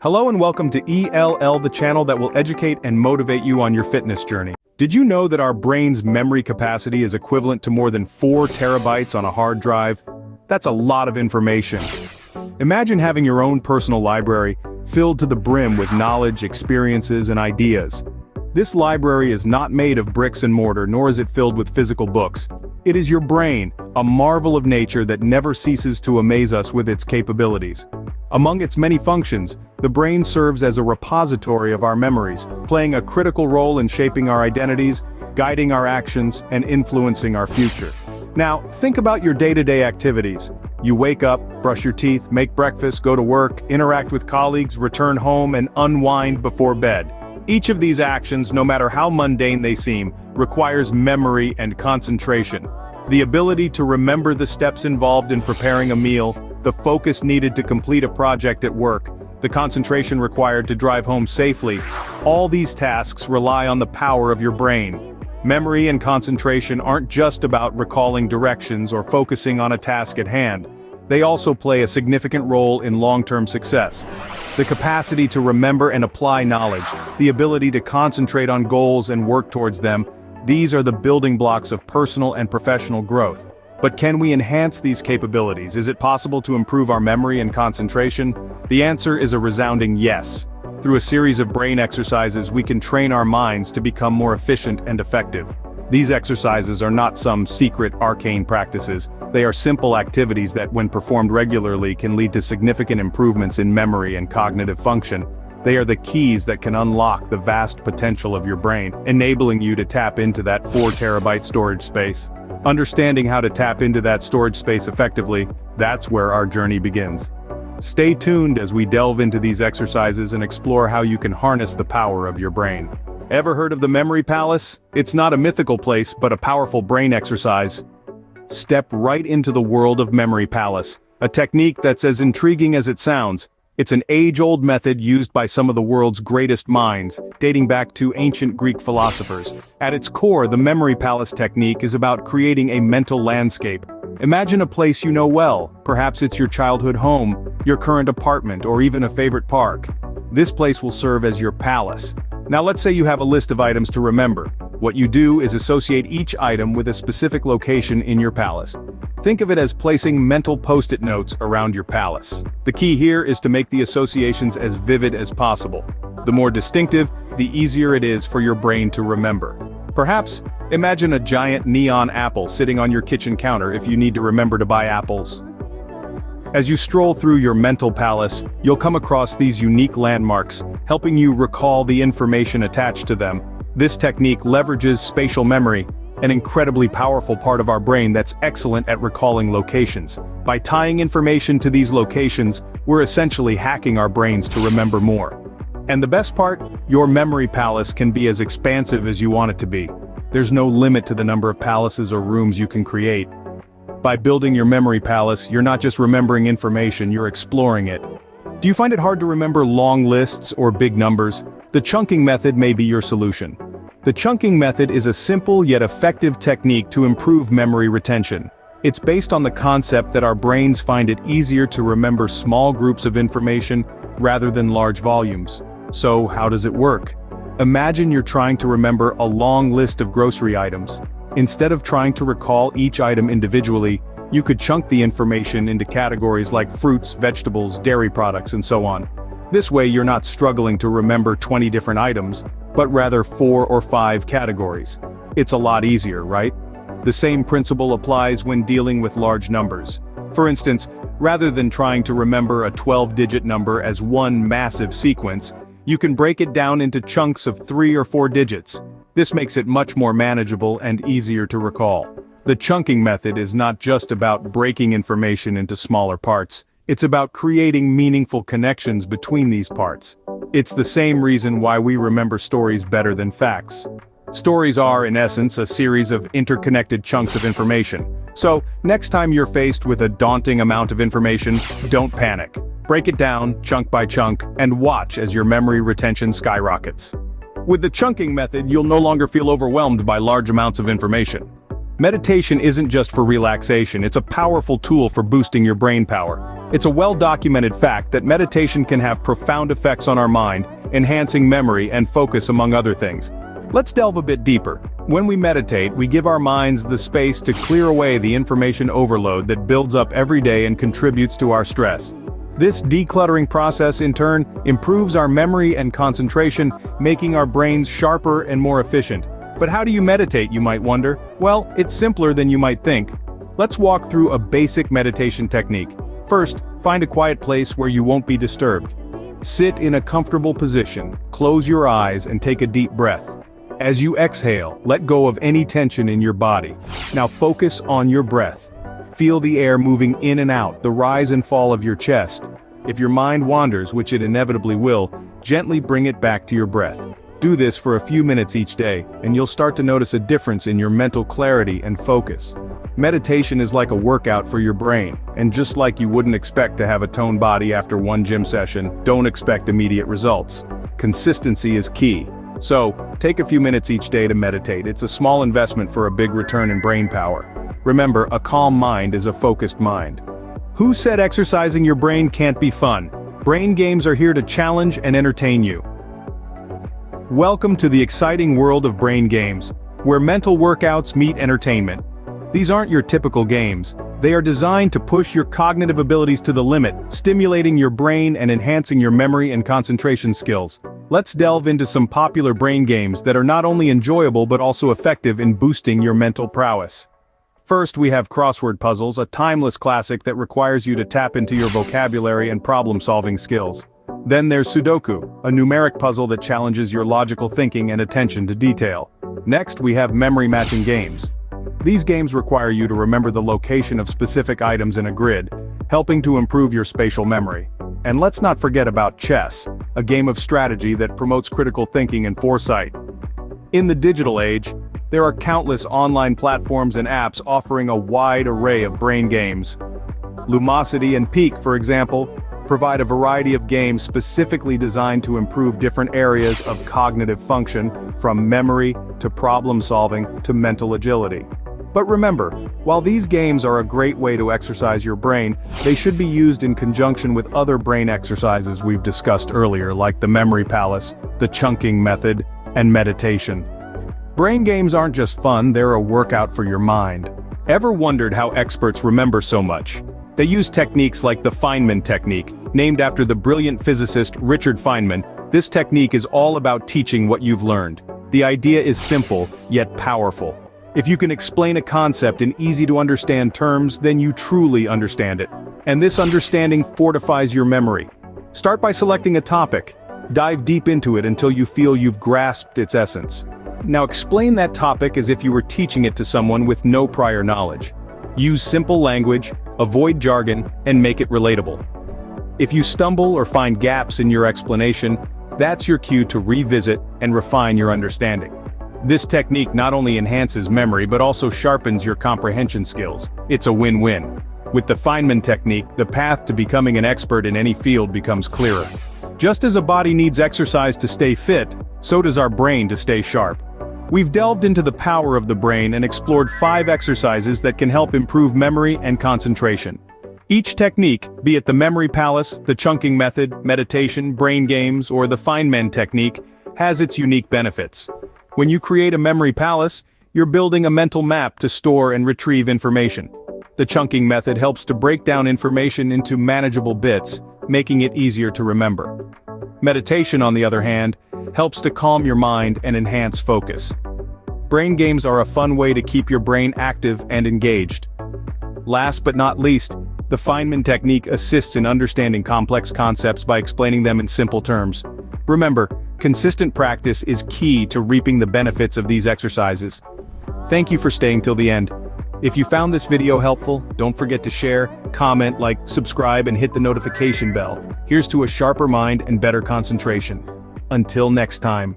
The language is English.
Hello and welcome to ELL, the channel that will educate and motivate you on your fitness journey. Did you know that our brain's memory capacity is equivalent to more than 4 terabytes on a hard drive? That's a lot of information. Imagine having your own personal library, filled to the brim with knowledge, experiences, and ideas. This library is not made of bricks and mortar, nor is it filled with physical books. It is your brain, a marvel of nature that never ceases to amaze us with its capabilities. Among its many functions, the brain serves as a repository of our memories, playing a critical role in shaping our identities, guiding our actions, and influencing our future. Now, think about your day-to-day activities. You wake up, brush your teeth, make breakfast, go to work, interact with colleagues, return home, and unwind before bed. Each of these actions, no matter how mundane they seem, requires memory and concentration. The ability to remember the steps involved in preparing a meal, the focus needed to complete a project at work, the concentration required to drive home safely, all these tasks rely on the power of your brain. Memory and concentration aren't just about recalling directions or focusing on a task at hand. They also play a significant role in long-term success. The capacity to remember and apply knowledge, the ability to concentrate on goals and work towards them, these are the building blocks of personal and professional growth. But can we enhance these capabilities? Is it possible to improve our memory and concentration? The answer is a resounding yes. Through a series of brain exercises, we can train our minds to become more efficient and effective. These exercises are not some secret, arcane practices. They are simple activities that, when performed regularly, can lead to significant improvements in memory and cognitive function. They are the keys that can unlock the vast potential of your brain, enabling you to tap into that 4 terabyte storage space. Understanding how to tap into that storage space effectively, that's where our journey begins. Stay tuned as we delve into these exercises and explore how you can harness the power of your brain. Ever heard of the Memory Palace? It's not a mythical place, but a powerful brain exercise. Step right into the world of Memory Palace, a technique that's as intriguing as it sounds. It's an age-old method used by some of the world's greatest minds, dating back to ancient Greek philosophers. At its core, the Memory Palace technique is about creating a mental landscape. Imagine a place you know well. Perhaps it's your childhood home, your current apartment, or even a favorite park. This place will serve as your palace. Now let's say you have a list of items to remember. What you do is associate each item with a specific location in your palace. Think of it as placing mental post-it notes around your palace. The key here is to make the associations as vivid as possible. The more distinctive, the easier it is for your brain to remember. Perhaps, imagine a giant neon apple sitting on your kitchen counter if you need to remember to buy apples. As you stroll through your mental palace, you'll come across these unique landmarks, helping you recall the information attached to them. This technique leverages spatial memory, an incredibly powerful part of our brain that's excellent at recalling locations. By tying information to these locations, we're essentially hacking our brains to remember more. And the best part? Your memory palace can be as expansive as you want it to be. There's no limit to the number of palaces or rooms you can create. By building your memory palace, you're not just remembering information, you're exploring it. Do you find it hard to remember long lists or big numbers? The chunking method may be your solution. The chunking method is a simple yet effective technique to improve memory retention. It's based on the concept that our brains find it easier to remember small groups of information rather than large volumes. So, how does it work? Imagine you're trying to remember a long list of grocery items. Instead of trying to recall each item individually, you could chunk the information into categories like fruits, vegetables, dairy products, and so on. This way you're not struggling to remember 20 different items, but rather 4 or 5 categories. It's a lot easier, right? The same principle applies when dealing with large numbers. For instance, rather than trying to remember a 12-digit number as one massive sequence, you can break it down into chunks of 3 or 4 digits. This makes it much more manageable and easier to recall. The chunking method is not just about breaking information into smaller parts. It's about creating meaningful connections between these parts. It's the same reason why we remember stories better than facts. Stories are, in essence, a series of interconnected chunks of information. So, next time you're faced with a daunting amount of information, don't panic. Break it down, chunk by chunk, and watch as your memory retention skyrockets. With the chunking method, you'll no longer feel overwhelmed by large amounts of information. Meditation isn't just for relaxation, it's a powerful tool for boosting your brain power. It's a well-documented fact that meditation can have profound effects on our mind, enhancing memory and focus among other things. Let's delve a bit deeper. When we meditate, we give our minds the space to clear away the information overload that builds up every day and contributes to our stress. This decluttering process, in turn, improves our memory and concentration, making our brains sharper and more efficient. But how do you meditate, you might wonder? Well, it's simpler than you might think. Let's walk through a basic meditation technique. First, find a quiet place where you won't be disturbed. Sit in a comfortable position, close your eyes and take a deep breath. As you exhale, let go of any tension in your body. Now focus on your breath. Feel the air moving in and out, the rise and fall of your chest. If your mind wanders, which it inevitably will, gently bring it back to your breath. Do this for a few minutes each day, and you'll start to notice a difference in your mental clarity and focus. Meditation is like a workout for your brain, and just like you wouldn't expect to have a toned body after one gym session, don't expect immediate results. Consistency is key. So, take a few minutes each day to meditate. It's a small investment for a big return in brain power. Remember, a calm mind is a focused mind. Who said exercising your brain can't be fun? Brain games are here to challenge and entertain you. Welcome to the exciting world of brain games, where mental workouts meet entertainment. These aren't your typical games. They are designed to push your cognitive abilities to the limit, stimulating your brain and enhancing your memory and concentration skills. Let's delve into some popular brain games that are not only enjoyable but also effective in boosting your mental prowess. First, we have crossword puzzles, a timeless classic that requires you to tap into your vocabulary and problem-solving skills. Then there's Sudoku, a numeric puzzle that challenges your logical thinking and attention to detail. Next, we have memory-matching games. These games require you to remember the location of specific items in a grid, helping to improve your spatial memory. And let's not forget about chess, a game of strategy that promotes critical thinking and foresight. In the digital age, there are countless online platforms and apps offering a wide array of brain games. Lumosity and Peak, for example, provide a variety of games specifically designed to improve different areas of cognitive function, from memory to problem-solving to mental agility. But remember, while these games are a great way to exercise your brain, they should be used in conjunction with other brain exercises we've discussed earlier, like the Memory Palace, the Chunking Method, and meditation. Brain games aren't just fun, they're a workout for your mind. Ever wondered how experts remember so much? They use techniques like the Feynman technique, named after the brilliant physicist Richard Feynman. This technique is all about teaching what you've learned. The idea is simple, yet powerful. If you can explain a concept in easy-to-understand terms, then you truly understand it. And this understanding fortifies your memory. Start by selecting a topic. Dive deep into it until you feel you've grasped its essence. Now explain that topic as if you were teaching it to someone with no prior knowledge. Use simple language, avoid jargon, and make it relatable. If you stumble or find gaps in your explanation, that's your cue to revisit and refine your understanding. This technique not only enhances memory but also sharpens your comprehension skills. It's a win-win. With the Feynman technique, the path to becoming an expert in any field becomes clearer. Just as a body needs exercise to stay fit, so does our brain to stay sharp. We've delved into the power of the brain and explored 5 exercises that can help improve memory and concentration. Each technique, be it the Memory Palace, the Chunking Method, meditation, brain games, or the Feynman technique, has its unique benefits. When you create a Memory Palace, you're building a mental map to store and retrieve information. The Chunking Method helps to break down information into manageable bits, making it easier to remember. Meditation, on the other hand, helps to calm your mind and enhance focus. Brain games are a fun way to keep your brain active and engaged. Last but not least, the Feynman technique assists in understanding complex concepts by explaining them in simple terms. Remember, consistent practice is key to reaping the benefits of these exercises. Thank you for staying till the end. If you found this video helpful, don't forget to share, comment, like, subscribe, and hit the notification bell. Here's to a sharper mind and better concentration. Until next time.